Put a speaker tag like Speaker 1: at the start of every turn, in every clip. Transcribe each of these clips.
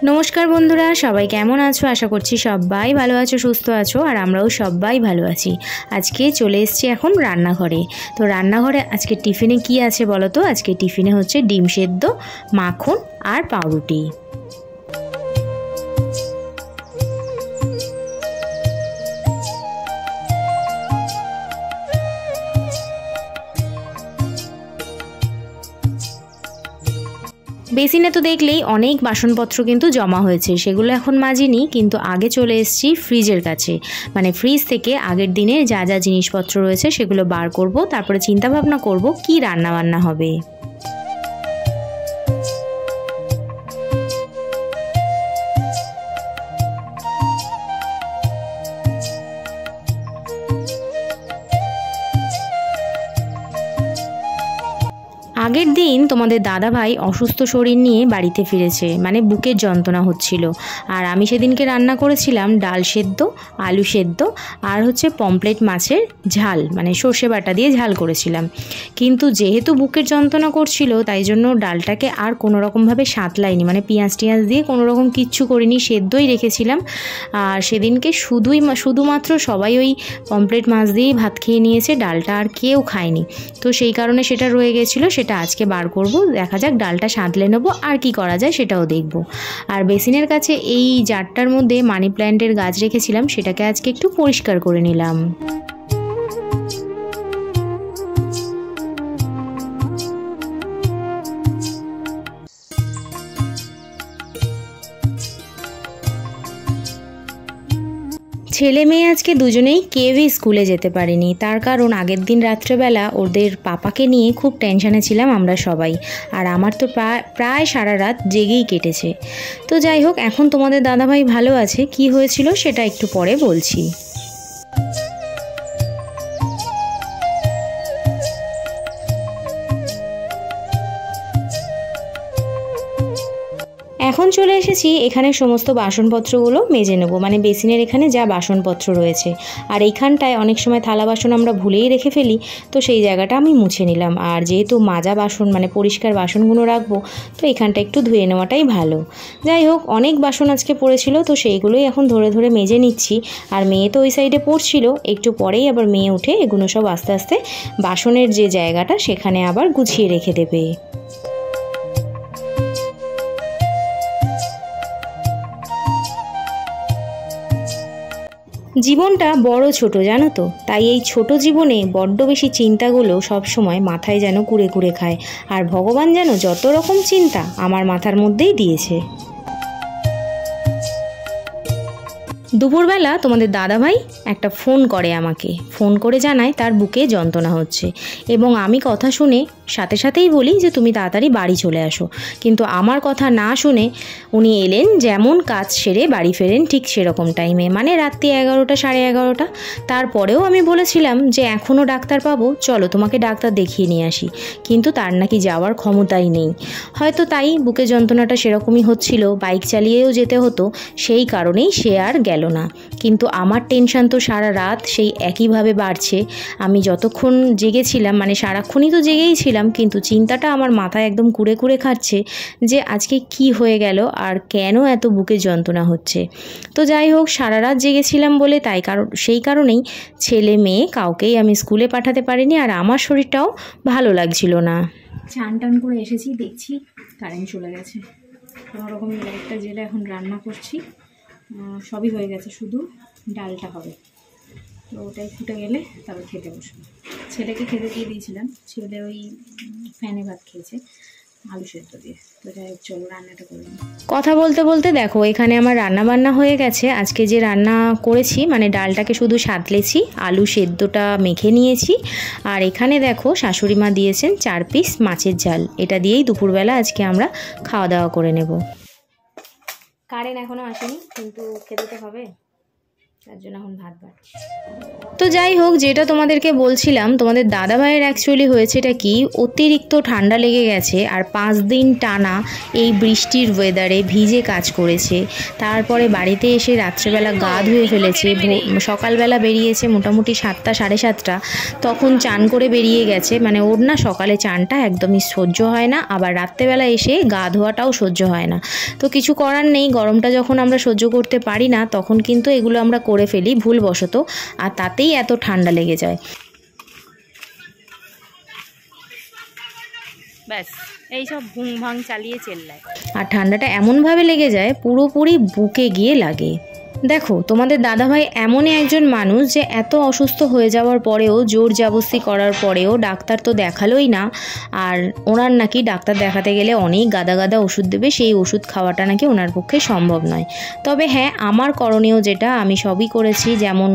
Speaker 1: नमस्कार बंधुरा सबाई केमन आछो आशा करछि सबाई भालो आछो सुस्थ आछो और आमराओ सबाई भालो आछि। आज के चले एसेछि एखन रान्नाघरे। तो रान्नाघरे आज के टिफिने कि आछे बोलो तो? आज के टिफिने होच्छे डिम सेद्ध, माखन और पाउरुटी। बेसिने तो देखलेई अनेक बासनपत्र किन्तु जमा होयेछे, सेगुलो एखन माजिनी, किन्तु आगे चले एसेछि फ्रिजेर काछे। माने फ्रिज थेके आगेर दिने जा जा जिनिसपत्र रयेछे सेगुलो बार करब, तारपरे चिंता भाबना करब कि रान्ना बान्ना होबे। आगेर दिन तोमादेर दादा भाई असुस्थ शरीर निये बाड़ीते फिरेছে, মানে বুকের যন্ত্রণা হচ্ছিল। আর আমি সেদিনকে রান্না করেছিলাম ডাল সেদ্ধ, আলু সেদ্ধ আর হচ্ছে পমপ্লেট মাছের ঝাল, মানে সর্ষে বাটা দিয়ে ঝাল করেছিলাম। কিন্তু যেহেতু বুকের যন্ত্রণা করছিল তাই জন্য ডালটাকে আর কোনো রকমভাবে সাঁতলাইনি, মানে পেঁয়াজ টিয়াজ দিয়ে কোনো রকম কিচ্ছু করিনি, সেদ্ধই রেখেছিলাম। আর সেদিনকে শুধুমাত্র সবাই ওই পমপ্লেট মাছ দিয়েই ভাত খেয়ে নিয়েছে, ডালটা আর কেউ খায়নি। তো সেই কারণে সেটা রয়ে গেছিলো, সেটা আজকে বার করব। দেখা যাক ডালটা সাঁতলে নেব আর কি করা যায় সেটাও দেখব। আর বেসিনের কাছে এই জারটার মধ্যে মানি প্ল্যান্টের গাছ রেখেছিলাম, সেটাকে আজকে একটু পরিষ্কার করে নিলাম। ছেলে মেয়ে আজকে দুজনেই কেউই স্কুলে যেতে পারিনি, তার কারণ আগের দিন রাত্রেবেলা ওদের পাপাকে নিয়ে খুব টেনশনে ছিলাম আমরা সবাই। আর আমার তো প্রায় সারা রাত জেগেই কেটেছে। তো যাই হোক, এখন তোমাদের দাদাভাই ভালো আছে, কি হয়েছিল সেটা একটু পরে বলছি। এখন চলে এসেছি এখানে সমস্ত বাসনপত্রগুলো মেজে নেব, মানে বেসিনের এখানে যা বাসনপত্র রয়েছে। আর এইখানটায় অনেক সময় থালা বাসন আমরা ভুলেই রেখে ফেলি, তো সেই জায়গাটা আমি মুছে নিলাম। আর যেহেতু মাজা বাসন মানে পরিষ্কার বাসনগুলো রাখবো, তো এখানটা একটু ধুয়ে নেওয়াটাই ভালো। যাই হোক, অনেক বাসন আজকে পড়েছিল, তো সেইগুলোই এখন ধরে ধরে মেজে নিচ্ছি। আর মেয়ে তো ওই সাইডে পড়ছিল, একটু পরেই আবার মেয়ে উঠে এগুলো সব আস্তে আস্তে বাসনের যে জায়গাটা সেখানে আবার গুছিয়ে রেখে দেবে। জীবনটা বড় ছোট জানো তো, তাই এই ছোট জীবনে বড্ড বেশি চিন্তাগুলো সব সময় মাথায় যেন কুড়ে কুড়ে খায়। আর ভগবান যেন যত রকম চিন্তা আমার মাথার মধ্যেই দিয়েছে। দুপুরবেলা তোমাদের দাদাভাই একটা ফোন করে আমাকে, ফোন করে জানায় তার বুকে যন্ত্রণা হচ্ছে, এবং আমি কথা শুনে সাথে সাথেই বলি যে তুমি তাড়াতাড়ি বাড়ি চলে আসো। কিন্তু আমার কথা না শুনে উনি এলেন, যেমন কাজ সেরে বাড়ি ফেরেন ঠিক সেরকম টাইমে, মানে রাত্রি 11টা সাড়ে 11টা। তারপরেও আমি বলেছিলাম যে এখনও ডাক্তার পাবো, চলো তোমাকে ডাক্তার দেখিয়ে নিয়ে আসি, কিন্তু তার নাকি যাওয়ার ক্ষমতাই নেই। হয়তো তাই বুকে যন্ত্রণাটা সেরকমই হচ্ছিল, বাইক চালিয়েও যেতে হতো, সেই কারণেই সে আর গেল না। কিন্তু আমার টেনশন তো সারা রাত সেই একইভাবে বাড়ছে। আমি যতক্ষণ জেগেছিলাম, মানে সারাক্ষণই তো জেগেই ছিলাম, কিন্তু চিন্তাটা আমার মাথায় একদম কুড়ে কুড়ে খাচ্ছে যে আজকে কি হয়ে গেল আর কেন এত বুকে যন্ত্রণা হচ্ছে। তো যাই হোক, সারা রাত জেগেছিলাম বলে সেই কারণেই ছেলে মেয়ে কাউকেই আমি স্কুলে পাঠাতে পারিনি, আর আমার শরীরটাও ভালো লাগছিল না। চান টান করে এসেছি, দেখছি কারেন্ট চলে গেছে। কোনোরকম লাইটটা জেলে এখন রান্না করছি, সবই হয়ে গেছে, শুধু ডালটা হবে। তো ওটাই ফুটে গেলে তারপর খেতে বসবো। ছেলেকে খেতে দিয়ে দিয়েছিলাম, ছেলে ওই ফ্যানে ভাত খেয়েছে আলু সেদ্ধ দিয়ে। তো যাই হোক, চলো রান্নাটা করে নিই। কথা বলতে বলতে দেখো এখানে আমার রান্না বান্না হয়ে গেছে। আজকে যে রান্না করেছি, মানে ডালটাকে শুধু সাঁতলেছি, আলু সেদ্ধটা মেখে নিয়েছি। আর এখানে দেখো শাশুড়ি মা দিয়েছেন 4 পিস মাছের ঝাল, এটা দিয়েই দুপুরবেলা আজকে আমরা খাওয়া দাওয়া করে নেব। কারেন্ট এখনও আসেনি, কিন্তু খেতে তো হবে। তার জন্য এখন ভাত বাট। তো যাই হোক, যেটা তোমাদেরকে বলছিলাম, তোমাদের দাদাভাইয়ের অ্যাকচুয়ালি হয়েছেটা কি, অতিরিক্ত ঠান্ডা লেগে গেছে আর 5 দিন টানা এই বৃষ্টির ওয়েদারে ভিজে কাজ করেছে। তারপরে বাড়িতে এসে রাত্রেবেলা গা ধুয়ে ফেলেছে, সকালবেলা বেরিয়েছে মোটামুটি 7টা 7:30, তখন চান করে বেরিয়ে গেছে। মানে ওর না সকালে চানটা একদমই সহ্য হয় না, আবার রাত্রেবেলা এসে গা ধোয়াটাও সহ্য হয় না। তো কিছু করার নেই, গরমটা যখন আমরা সহ্য করতে পারি না তখন কিন্তু এগুলো আমরা করে ফেলি ভুলবশত, আর তাতেই এত ঠান্ডা লেগে যায়। ব্যাস এইসব ভুং ভাং চালিয়ে চেল্লায়, আর ঠান্ডাটা এমনভাবে লেগে যায় পুরোপুরি বুকে গিয়ে লাগে। দেখো, তোমাদের দাদাভাই এমনই একজন মানুষ যে এত অসুস্থ হয়ে যাওয়ার পরেও, জোর জবরদস্তি করার পরেও ডাক্তার তো দেখালোই না। আর ওনার নাকি ডাক্তার দেখাতে গেলে অনেক গাদা গাদা ওষুধ দেবে, সেই ওষুধ খাওয়াটা নাকি ওনার পক্ষে সম্ভব নয়। তবে হ্যাঁ, আমার করণীয় যেটা আমি সবই করেছি, যেমন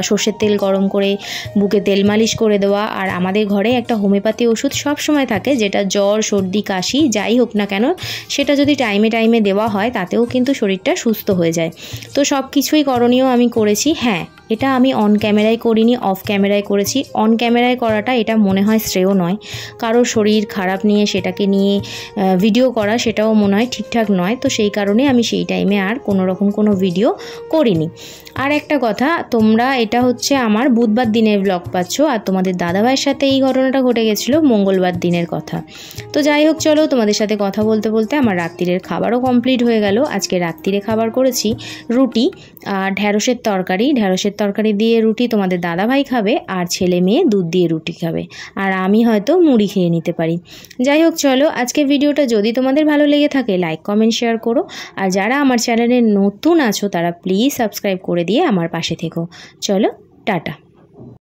Speaker 1: সর্ষের তেল গরম করে বুকে তেল মালিশ করে দেওয়া, আর আমাদের ঘরে একটা হোমিওপ্যাথি ওষুধ সব সময় থাকে, যেটা জ্বর সর্দি কাশি যাই হোক না কেন সেটা যদি টাইমে টাইমে দেওয়া হয় তাতেও কিন্তু শরীরটা সুস্থ হয়ে যায়। তো সব কিছুই করণীয় আমি করেছি। হ্যাঁ, এটা আমি অন ক্যামেরায় করিনি, অফ ক্যামেরায় করেছি। অন ক্যামেরায় করাটা এটা মনে হয় শ্রেয় নয়, কারোর শরীর খারাপ নিয়ে সেটাকে নিয়ে ভিডিও করা সেটাও মনে হয় ঠিকঠাক নয়। তো সেই কারণে আমি সেই টাইমে আর কোনো রকম কোনো ভিডিও করিনি। আর একটা কথা, তোমরা এটা হচ্ছে আমার বুধবার দিনের ব্লগ পাচ্ছ, আর তোমাদের দাদাভাইয়ের সাথে এই ঘটনাটা ঘটে গেছিলো মঙ্গলবার দিনের কথা। তো যাই হোক, চলো, তোমাদের সাথে কথা বলতে বলতে আমার রাত্রিরের খাবারও কমপ্লিট হয়ে গেল। আজকে রাত্রিরে খাবার করেছি রুটি আর ঢ্যাঁড়সের তরকারি। ঢ্যাঁড়সের তরকারি দিয়ে রুটি তোমাদের দাদাভাই খাবে, আর ছেলে মেয়ে দুধ দিয়ে রুটি খাবে, আর আমি হয়তো মুড়ি খেয়ে নিতে পারি। যাই হোক, চলো, আজকে ভিডিওটা যদি তোমাদের ভালো লেগে থাকে লাইক কমেন্ট শেয়ার করো, আর যারা আমার চ্যানেলে নতুন আছো তারা প্লিজ সাবস্ক্রাইব করে দিয়ে আমার পাশে থেকো। চলো, টাটা।